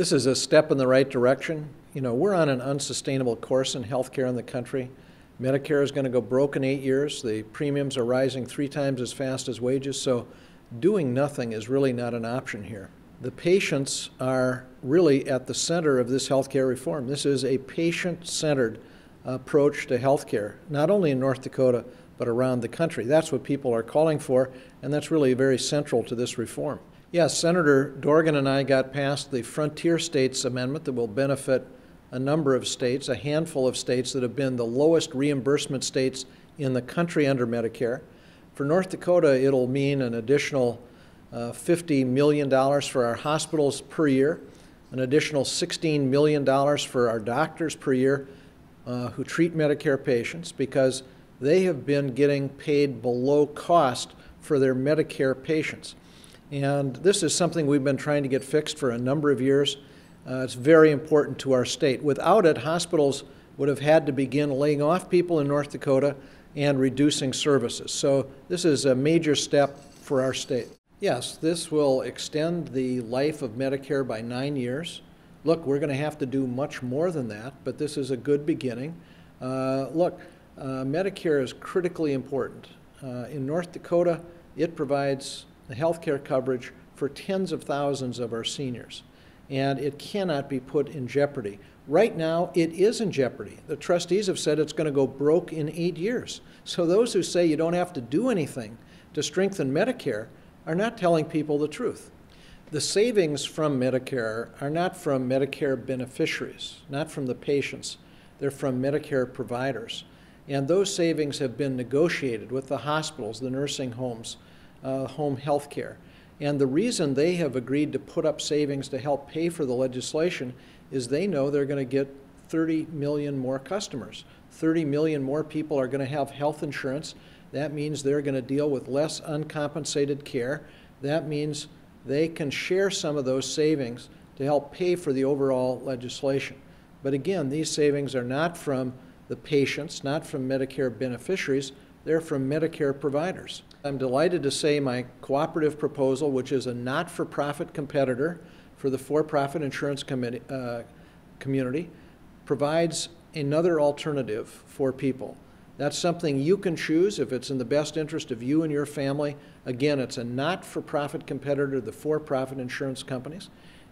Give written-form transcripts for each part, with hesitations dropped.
This is a step in the right direction. You know, we're on an unsustainable course in healthcare in the country. Medicare is going to go broke in 8 years. The premiums are rising 3 times as fast as wages, so doing nothing is really not an option here. The patients are really at the center of this healthcare reform. This is a patient-centered approach to healthcare, not only in North Dakota, but around the country. That's what people are calling for, and that's really very central to this reform. Yes, Senator Dorgan and I got past the Frontier States Amendment that will benefit a number of states, a handful of states that have been the lowest reimbursement states in the country under Medicare. For North Dakota, it'll mean an additional $50 million for our hospitals per year, an additional $16 million for our doctors per year who treat Medicare patients, because they have been getting paid below cost for their Medicare patients. And this is something we've been trying to get fixed for a number of years. It's very important to our state. Without it, hospitals would have had to begin laying off people in North Dakota and reducing services. So this is a major step for our state. Yes, this will extend the life of Medicare by 9 years. Look, we're going to have to do much more than that, but this is a good beginning. Medicare is critically important. In North Dakota, it provides the health care coverage for tens of thousands of our seniors, and it cannot be put in jeopardy. Right now, it is in jeopardy. The trustees have said it's going to go broke in 8 years. So those who say you don't have to do anything to strengthen Medicare are not telling people the truth. The savings from Medicare are not from Medicare beneficiaries, not from the patients. They're from Medicare providers. And those savings have been negotiated with the hospitals, the nursing homes, home health care. And the reason they have agreed to put up savings to help pay for the legislation is they know they're going to get 30 million more customers. 30 million more people are going to have health insurance. That means they're going to deal with less uncompensated care. That means they can share some of those savings to help pay for the overall legislation. But again, these savings are not from the patients, not from Medicare beneficiaries. They're from Medicare providers. I'm delighted to say my cooperative proposal, which is a not-for-profit competitor for the for-profit insurance community, provides another alternative for people. That's something you can choose if it's in the best interest of you and your family. Again, it's a not-for-profit competitor to the for-profit insurance companies,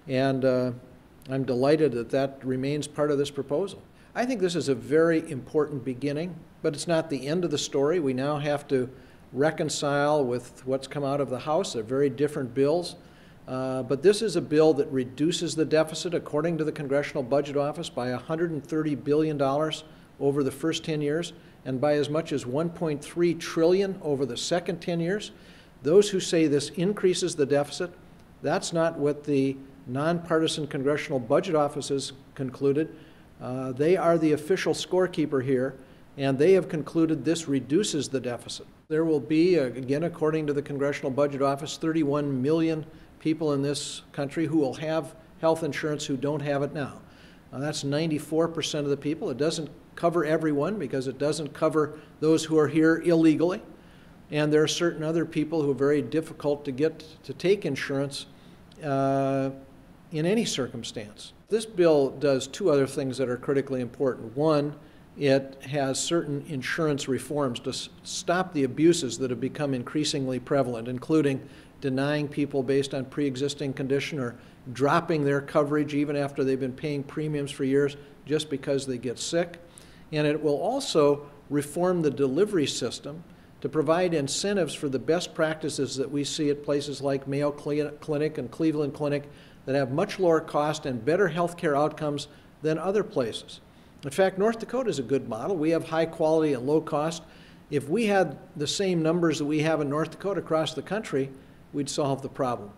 and I'm delighted that that remains part of this proposal. I think this is a very important beginning, but it's not the end of the story. We now have to reconcile with what's come out of the House. They're very different bills, but this is a bill that reduces the deficit, according to the Congressional Budget Office, by $130 billion over the first 10 years, and by as much as $1.3 trillion over the second 10 years. Those who say this increases the deficit, that's not what the nonpartisan Congressional Budget Office has concluded. They are the official scorekeeper here, and they have concluded this reduces the deficit. There will be, again, according to the Congressional Budget Office, 31 million people in this country who will have health insurance who don't have it now. That's 94% of the people. It doesn't cover everyone because it doesn't cover those who are here illegally. And there are certain other people who are very difficult to get to take insurance in any circumstance. This bill does two other things that are critically important. One, it has certain insurance reforms to stop the abuses that have become increasingly prevalent, including denying people based on pre-existing condition or dropping their coverage even after they've been paying premiums for years just because they get sick. And it will also reform the delivery system to provide incentives for the best practices that we see at places like Mayo Clinic and Cleveland Clinic that have much lower cost and better health care outcomes than other places. In fact, North Dakota is a good model. We have high quality and low cost. If we had the same numbers that we have in North Dakota across the country, we'd solve the problem.